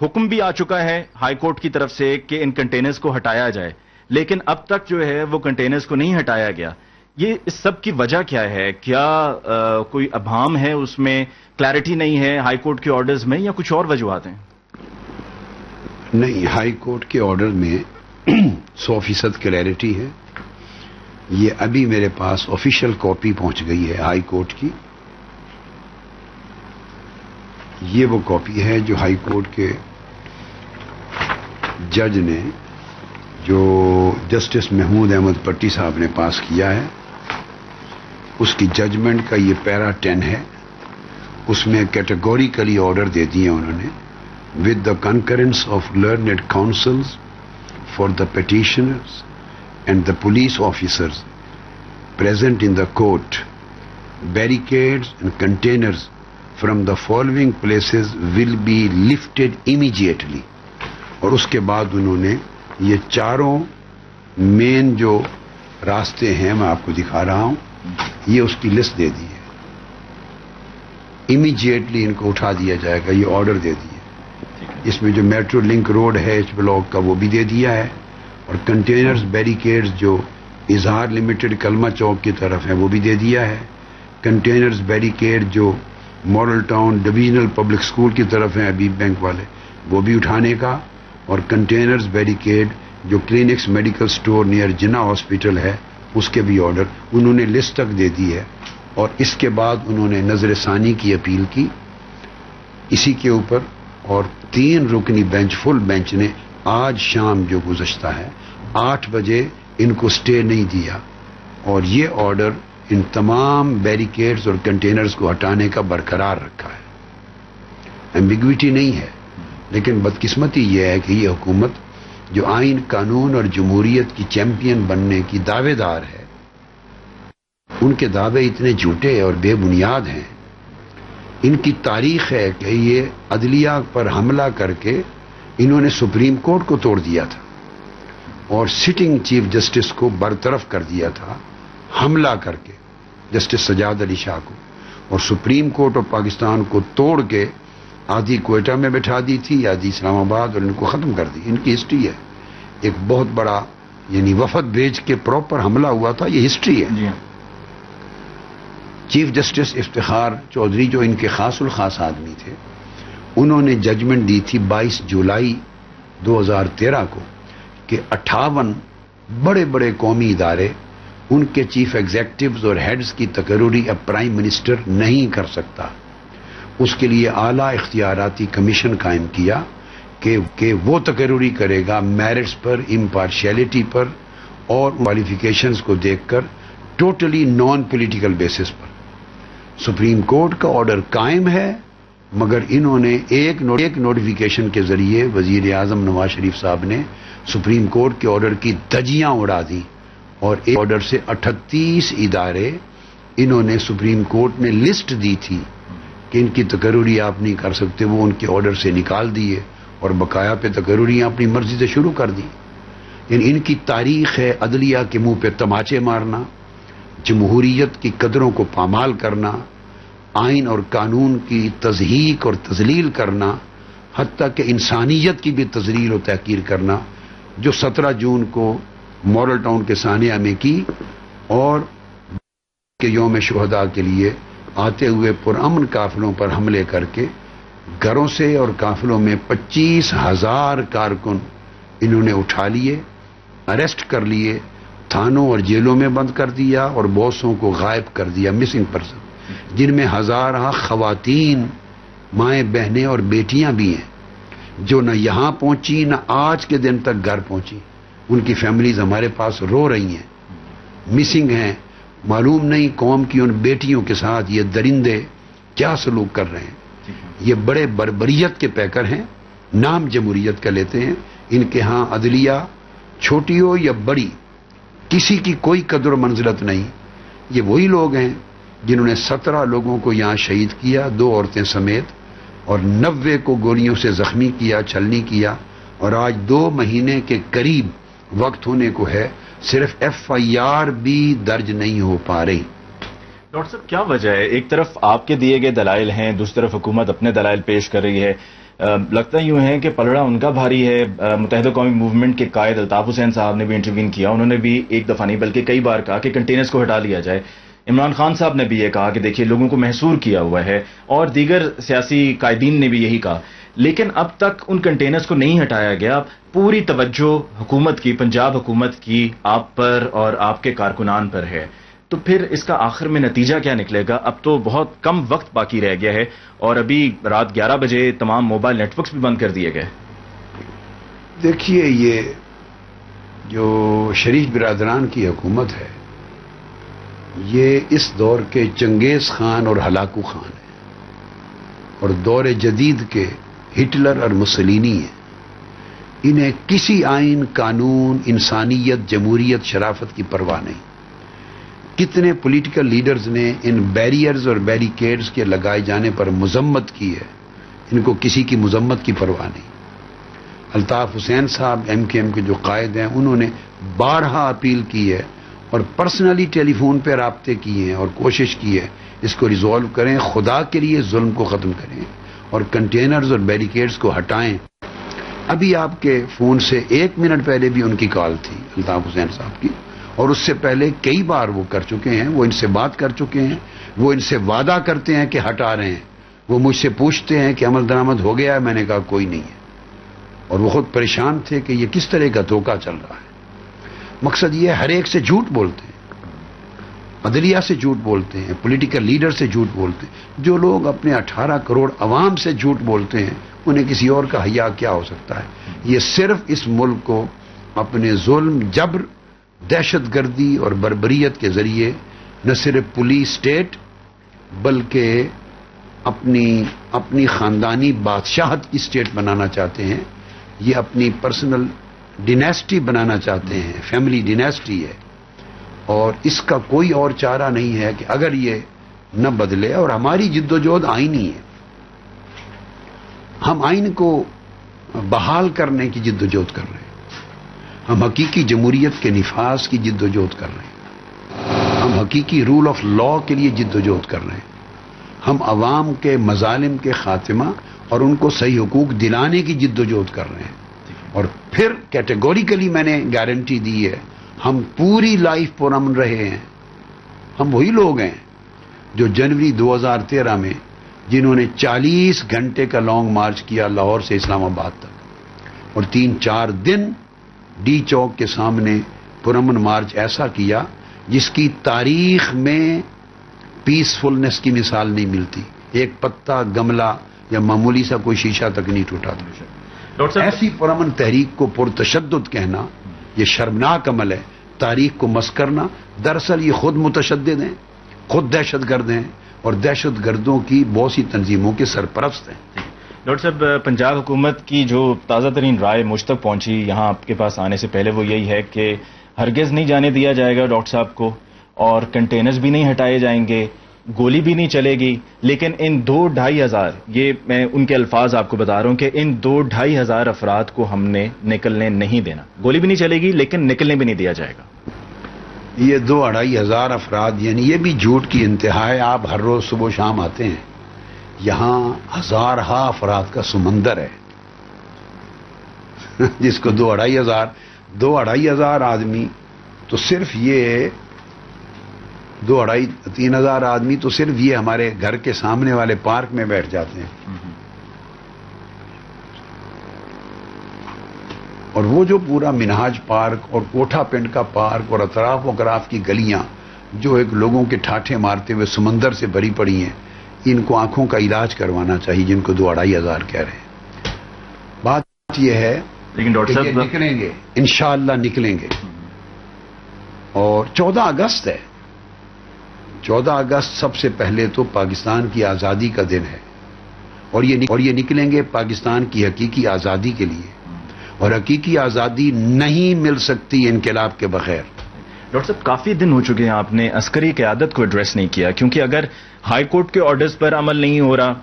حکم بھی آ چکا ہے ہائی کورٹ کی طرف سے کہ ان کنٹینرز کو ہٹایا جائے، لیکن اب تک جو ہے وہ کنٹینرز کو نہیں ہٹایا گیا. یہ اس سب کی وجہ کیا ہے؟ کیا کوئی ابہام ہے اس میں، کلیئرٹی نہیں ہے ہائی کورٹ کے آرڈرز میں، یا کچھ اور وجوہات ہیں؟ نہیں، ہائی کورٹ کے آرڈر میں 100% کلیئرٹی ہے. یہ ابھی میرے پاس آفیشیل کاپی پہنچ گئی ہے ہائی کورٹ کی. یہ وہ کاپی ہے جو ہائی کورٹ کے جج نے، جو جسٹس محمود احمد پٹی صاحب نے پاس کیا ہے، اس کی ججمنٹ کا یہ پیرا 10 ہے. اس میں کیٹیگوریکلی آرڈر دے دیے انہوں نے: with the concurrence of learned counsels for the petitioners and the police officers present in the court, barricades and containers from the following places will be lifted immediately. اور اس کے بعد انہوں نے یہ چاروں مین جو راستے ہیں میں آپ کو دکھا رہا ہوں، یہ اس کی لسٹ دے دی ہے. امیجیٹلی ان کو اٹھا دیا جائے گا، یہ آرڈر دے دیے. اس میں جو میٹرو لنک روڈ ہے ایچ بلاک کا وہ بھی دے دیا ہے، اور کنٹینرز بیریکیڈز جو اظہار لمیٹڈ کلمہ چوک کی طرف ہے وہ بھی دے دیا ہے. کنٹینرز بیریکیڈ جو model town divisional public school کی طرف ہیں ابھی بینک والے، وہ بھی اٹھانے کا. اور کنٹینرز بیریکیڈ جو کلینکس میڈیکل سٹور نیئر جنا ہاسپٹل ہے اس کے بھی آرڈر انہوں نے لسٹ تک دے دی ہے. اور اس کے بعد انہوں نے نظر ثانی کی اپیل کی اسی کے اوپر، اور 3 رکنی بینچ فل بینچ نے آج شام جو گزشتہ ہے 8 بجے ان کو سٹے نہیں دیا، اور یہ آرڈر ان تمام بیریکیڈز اور کنٹینرز کو ہٹانے کا برقرار رکھا ہے. ایمبیگوٹی نہیں ہے. لیکن بدقسمتی یہ ہے کہ یہ حکومت جو آئین، قانون اور جمہوریت کی چیمپئن بننے کی دعوے دار ہے، ان کے دعوے اتنے جھوٹے اور بے بنیاد ہیں. ان کی تاریخ ہے کہ یہ عدلیہ پر حملہ کر کے انہوں نے سپریم کورٹ کو توڑ دیا تھا اور سٹنگ چیف جسٹس کو برطرف کر دیا تھا حملہ کر کے، جسٹس سجاد علی شاہ کو. اور سپریم کورٹ آف پاکستان کو توڑ کے آدھی کوئٹہ میں بٹھا دی تھی، آدھی اسلام آباد، اور ان کو ختم کر دی. ان کی ہسٹری ہے. ایک بہت بڑا یعنی وفد بھیج کے پراپر حملہ ہوا تھا، یہ ہسٹری ہے. جی. چیف جسٹس افتخار چودھری جو ان کے خاص الخاص آدمی تھے، انہوں نے ججمنٹ دی تھی 22 جولائی 2013 کو کہ 58 بڑے بڑے قومی ادارے، ان کے چیف ایگزیکٹوز اور ہیڈز کی تقرری اب پرائم منسٹر نہیں کر سکتا. اس کے لیے اعلی اختیاراتی کمیشن قائم کیا کہ وہ تقرری کرے گا میرٹس پر، امپارشیلٹی پر اور کوالیفیکیشنز کو دیکھ کر ٹوٹلی نان پولیٹیکل بیسس پر. سپریم کورٹ کا آرڈر قائم ہے، مگر انہوں نے ایک نوٹیفیکیشن کے ذریعے وزیر اعظم نواز شریف صاحب نے سپریم کورٹ کے آرڈر کی دھجیاں اڑا دی، اور ایک آرڈر سے 38 ادارے انہوں نے سپریم کورٹ میں لسٹ دی تھی کہ ان کی تقرری آپ نہیں کر سکتے، وہ ان کے آرڈر سے نکال دیے اور بقایا پہ تقرریاں اپنی مرضی سے شروع کر دی. یعنی ان کی تاریخ ہے عدلیہ کے منہ پہ تماچے مارنا، جمہوریت کی قدروں کو پامال کرنا، آئین اور قانون کی تضحیک اور تذلیل کرنا، حتیٰ کہ انسانیت کی بھی تذلیل و تحقیر کرنا، جو 17 جون کو ماڈل ٹاؤن کے سانحہ میں کی، اور کہ یوم شہداء کے لیے آتے ہوئے پرامن قافلوں پر حملے کر کے گھروں سے اور قافلوں میں 25,000 کارکن انہوں نے اٹھا لیے، اریسٹ کر لیے، تھانوں اور جیلوں میں بند کر دیا، اور بہت سو کو غائب کر دیا، مسنگ پرسن، جن میں ہزارہ خواتین، مائیں، بہنیں اور بیٹیاں بھی ہیں جو نہ یہاں پہنچی نہ آج کے دن تک گھر پہنچی. ان کی فیملیز ہمارے پاس رو رہی ہیں، مسنگ ہیں. معلوم نہیں قوم کی ان بیٹیوں کے ساتھ یہ درندے کیا سلوک کر رہے ہیں. یہ بڑے بربریت کے پیکر ہیں، نام جمہوریت کا لیتے ہیں. ان کے ہاں عدلیہ چھوٹی ہو یا بڑی کسی کی کوئی قدر و منزلت نہیں. یہ وہی لوگ ہیں جنہوں نے 17 لوگوں کو یہاں شہید کیا، 2 عورتیں سمیت، اور 90 کو گولیوں سے زخمی کیا، چھلنی کیا، اور آج 2 مہینے کے قریب وقت ہونے کو ہے، صرف FIR بھی درج نہیں ہو پا رہی. ڈاکٹر صاحب کیا وجہ ہے؟ ایک طرف آپ کے دیے گئے دلائل ہیں، دوسری طرف حکومت اپنے دلائل پیش کر رہی ہے. لگتا یوں ہے کہ پلڑا ان کا بھاری ہے. متحدہ قومی موومنٹ کے قائد الطاف حسین صاحب نے بھی انٹروین کیا, انہوں نے بھی ایک دفعہ نہیں بلکہ کئی بار کہا کہ کنٹینرز کو ہٹا لیا جائے. عمران خان صاحب نے بھی یہ کہا کہ دیکھیے لوگوں کو محصور کیا ہوا ہے, اور دیگر سیاسی قائدین نے بھی یہی کہا, لیکن اب تک ان کنٹینرز کو نہیں ہٹایا گیا. پوری توجہ حکومت کی, پنجاب حکومت کی آپ پر اور آپ کے کارکنان پر ہے, تو پھر اس کا آخر میں نتیجہ کیا نکلے گا؟ اب تو بہت کم وقت باقی رہ گیا ہے, اور ابھی رات 11 بجے تمام موبائل نیٹ ورکس بھی بند کر دیے گئے. دیکھیے, یہ جو شریف برادران کی حکومت ہے یہ اس دور کے چنگیز خان اور ہلاکو خان ہے, اور دور جدید کے ہٹلر اور مسولینی ہیں. انہیں کسی آئین, قانون, انسانیت, جمہوریت, شرافت کی پرواہ نہیں. کتنے پولیٹیکل لیڈرز نے ان بیریئرز اور بیریکیڈز کے لگائے جانے پر مذمت کی ہے, ان کو کسی کی مذمت کی پرواہ نہیں. الطاف حسین صاحب ایم کے ایم کے جو قائد ہیں انہوں نے بارہا اپیل کی ہے اور پرسنلی ٹیلی فون پہ رابطے کیے ہیں اور کوشش کی ہے اس کو ریزالو کریں, خدا کے لیے ظلم کو ختم کریں اور کنٹینرز اور بیریکیڈز کو ہٹائیں. ابھی آپ کے فون سے 1 منٹ پہلے بھی ان کی کال تھی الطاف حسین صاحب کی, اور اس سے پہلے کئی بار وہ کر چکے ہیں, وہ ان سے بات کر چکے ہیں, وہ ان سے وعدہ کرتے ہیں کہ ہٹا رہے ہیں. وہ مجھ سے پوچھتے ہیں کہ عمل درآمد ہو گیا ہے, میں نے کہا کوئی نہیں ہے, اور وہ خود پریشان تھے کہ یہ کس طرح کا دھوکہ چل رہا ہے. مقصد یہ ہر ایک سے جھوٹ بولتے ہیں, عدلیہ سے جھوٹ بولتے ہیں, پولیٹیکل لیڈر سے جھوٹ بولتے ہیں. جو لوگ اپنے 18 کروڑ عوام سے جھوٹ بولتے ہیں انہیں کسی اور کا حیا کیا ہو سکتا ہے؟ یہ صرف اس ملک کو اپنے ظلم, جبر, دہشت گردی اور بربریت کے ذریعے نہ صرف پولیس اسٹیٹ بلکہ اپنی خاندانی بادشاہت کی اسٹیٹ بنانا چاہتے ہیں. یہ اپنی پرسنل ڈیناسٹی بنانا چاہتے ہیں, فیملی ڈیناسٹی ہے, اور اس کا کوئی اور چارہ نہیں ہے کہ اگر یہ نہ بدلے. اور ہماری جدوجہد آئینی ہے, ہم آئین کو بحال کرنے کی جدوجہد کر رہے ہیں, ہم حقیقی جمہوریت کے نفاذ کی جدوجہد کر رہے ہیں, ہم حقیقی رول آف لا کے لیے جدوجہد کر رہے ہیں, ہم عوام کے مظالم کے خاتمہ اور ان کو صحیح حقوق دلانے کی جدوجہد کر رہے ہیں. اور پھر کیٹیگوریکلی میں نے گارنٹی دی ہے, ہم پوری لائف پرامن رہے ہیں. ہم وہی لوگ ہیں جو جنوری 2013 میں جنہوں نے 40 گھنٹے کا لانگ مارچ کیا لاہور سے اسلام آباد تک, اور 3-4 دن ڈی چوک کے سامنے پرامن مارچ ایسا کیا جس کی تاریخ میں پیسفلنس کی مثال نہیں ملتی. ایک پتا, گملہ یا معمولی سا کوئی شیشہ تک نہیں ٹوٹا تھا. ایسی پرامن تحریک کو پرتشدد کہنا یہ شرمناک عمل ہے. تاریخ کو مس کرنا, دراصل یہ خود متشدد ہیں, خود دہشت گرد ہیں, اور دہشت گردوں کی بہت سی تنظیموں کے سرپرست ہیں. ڈاکٹر صاحب, پنجاب حکومت کی جو تازہ ترین رائے مجھ تک پہنچی یہاں آپ کے پاس آنے سے پہلے وہ یہی ہے کہ ہرگز نہیں جانے دیا جائے گا ڈاکٹر صاحب کو, اور کنٹینرز بھی نہیں ہٹائے جائیں گے, گولی بھی نہیں چلے گی, لیکن ان 2-2.5 ہزار, یہ میں ان کے الفاظ آپ کو بتا رہا ہوں کہ ان 2-2.5 ہزار افراد کو ہم نے نکلنے نہیں دینا. گولی بھی نہیں چلے گی لیکن نکلنے بھی نہیں دیا جائے گا. یہ 2-2.5 ہزار افراد, یعنی یہ بھی جھوٹ کی انتہا ہے. آپ ہر روز صبح و شام آتے ہیں, یہاں ہزارہا افراد کا سمندر ہے جس کو 2-2.5 ہزار آدمی, تو صرف یہ 2-2.5-3 ہزار آدمی تو صرف یہ ہمارے گھر کے سامنے والے پارک میں بیٹھ جاتے ہیں. اور وہ جو پورا منہاج پارک اور کوٹھا پنڈ کا پارک اور اطراف و اقراف کی گلیاں جو ایک لوگوں کے ٹھاٹھے مارتے ہوئے سمندر سے بھری پڑی ہیں, ان کو آنکھوں کا علاج کروانا چاہیے جن کو 2-2.5 ہزار کہہ رہے ہیں. بات یہ ہے لیکن ڈاکٹر صاحب نکلیں گے, انشاءاللہ نکلیں گے. اور 14 اگست ہے, 14 اگست سب سے پہلے تو پاکستان کی آزادی کا دن ہے, اور یہ نکلیں گے پاکستان کی حقیقی آزادی کے لیے, اور حقیقی آزادی نہیں مل سکتی انقلاب کے بغیر. ڈاکٹر صاحب, کافی دن ہو چکے ہیں آپ نے عسکری قیادت کو ایڈریس نہیں کیا, کیونکہ اگر ہائی کورٹ کے آرڈرز پر عمل نہیں ہو رہا,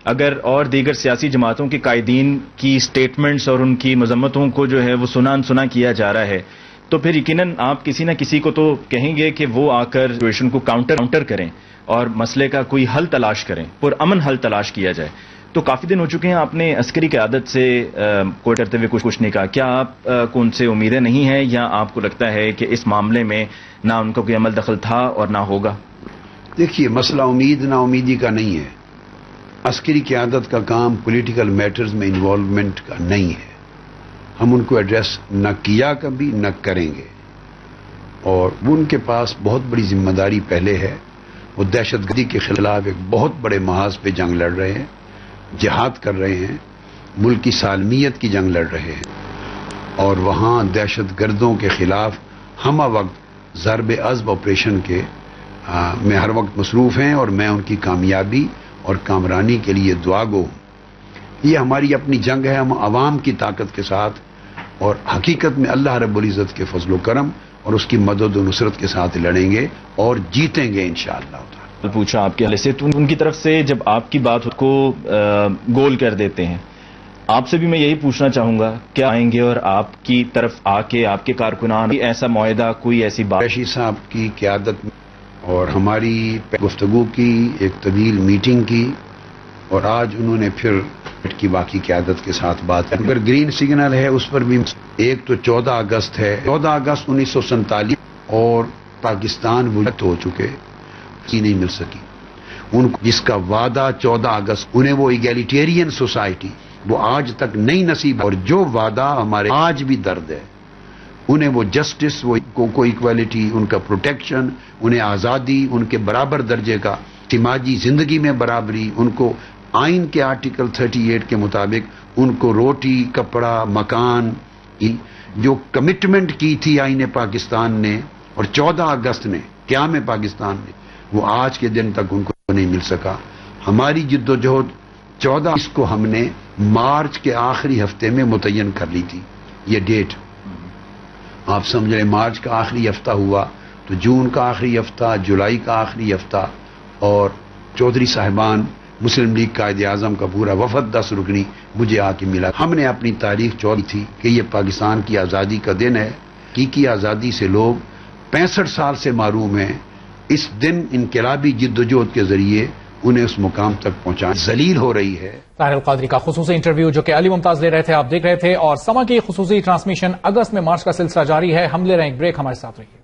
اگر اور دیگر سیاسی جماعتوں کے قائدین کی سٹیٹمنٹس اور ان کی مذمتوں کو جو ہے وہ سنا انسنا کیا جا رہا ہے, تو پھر یقیناً آپ کسی نہ کسی کو تو کہیں گے کہ وہ آ کر سچویشن کو کاؤنٹر کریں اور مسئلے کا کوئی حل تلاش کریں, پرامن حل تلاش کیا جائے. تو کافی دن ہو چکے ہیں آپ نے عسکری قیادت سے کوئی کرتے ہوئے کچھ نہیں کہا. کیا آپ کو ان سے امیدیں نہیں ہیں یا آپ کو لگتا ہے کہ اس معاملے میں نہ ان کا کوئی عمل دخل تھا اور نہ ہوگا؟ دیکھیے، مسئلہ امید نا امیدی کا نہیں ہے. عسکری قیادت کا کام پولیٹیکل میٹرز میں انوالومنٹ کا نہیں ہے. ہم ان کو ایڈریس نہ کیا کبھی، نہ کریں گے. اور وہ ان کے پاس بہت بڑی ذمہ داری پہلے ہے. وہ دہشت گردی کے خلاف ایک بہت بڑے محاذ پہ جنگ لڑ رہے ہیں، جہاد کر رہے ہیں، ملک کی سالمیت کی جنگ لڑ رہے ہیں. اور وہاں دہشت گردوں کے خلاف ہمہ وقت ضرب عضب آپریشن کے میں ہر وقت مصروف ہیں، اور میں ان کی کامیابی اور کامرانی کے لیے دعا گو ہوں. یہ ہماری اپنی جنگ ہے. ہم عوام کی طاقت کے ساتھ اور حقیقت میں اللہ رب العزت کے فضل و کرم اور اس کی مدد و نصرت کے ساتھ لڑیں گے اور جیتیں گے انشاءاللہ تعالی. پوچھا آپ کے حوالے سے تو ان کی طرف سے جب آپ کی بات کو گول کر دیتے ہیں، آپ سے بھی میں یہی پوچھنا چاہوں گا کیا آئیں گے اور آپ کی طرف آ کے آپ کے کارکنان ایسا معاہدہ، کوئی ایسی بات؟ قریشی صاحب کی قیادت اور ہماری گفتگو کی ایک طویل میٹنگ کی، اور آج انہوں نے پھر کی باقی قیادت کے ساتھ بات کی. اگر گرین سگنل ہے اس پر بھی ایک تو 14 اگست ہے. 14 اگست 1947 اور پاکستان وجود ہو چکے کی نہیں مل سکی. ان کو جس کا وعدہ 14 اگست انہیں وہ ایگیلیٹیرین سوسائٹی وہ آج تک نہیں نصیب، اور جو وعدہ ہمارے آج بھی درد ہے انہیں وہ جسٹس، وہ کو ایکویلٹی، ان کا پروٹیکشن، انہیں آزادی، ان کے برابر درجے کا سماجی زندگی میں برابری، ان کو آئین کے آرٹیکل 38 کے مطابق ان کو روٹی، کپڑا، مکان کی جو کمٹمنٹ کی تھی آئین پاکستان نے اور 14 اگست نے قیام پاکستان نے، وہ آج کے دن تک ان کو نہیں مل سکا. ہماری جد و جہد 14 اس کو ہم نے مارچ کے آخری ہفتے میں متعین کر لی تھی. یہ ڈیٹ آپ سمجھ رہے، مارچ کا آخری ہفتہ ہوا تو جون کا آخری ہفتہ، جولائی کا آخری ہفتہ، اور چودھری صاحبان مسلم لیگ قائد اعظم کا پورا وفد 10 رکنی مجھے آ کے ملا. ہم نے اپنی تاریخ چوڑی تھی کہ یہ پاکستان کی آزادی کا دن ہے. حقیقی آزادی سے لوگ 65 سال سے محروم ہیں. اس دن انقلابی جدوجہد کے ذریعے انہیں اس مقام تک پہنچانا ذلیل ہو رہی ہے. طاہر القادری کا خصوصی انٹرویو جو کہ علی ممتاز لے رہے تھے آپ دیکھ رہے تھے، اور سما کی خصوصی ٹرانسمیشن اگست میں مارچ کا سلسلہ جاری ہے. ہم لے رہے ہیں ایک بریک، ہمارے ساتھ رہیے.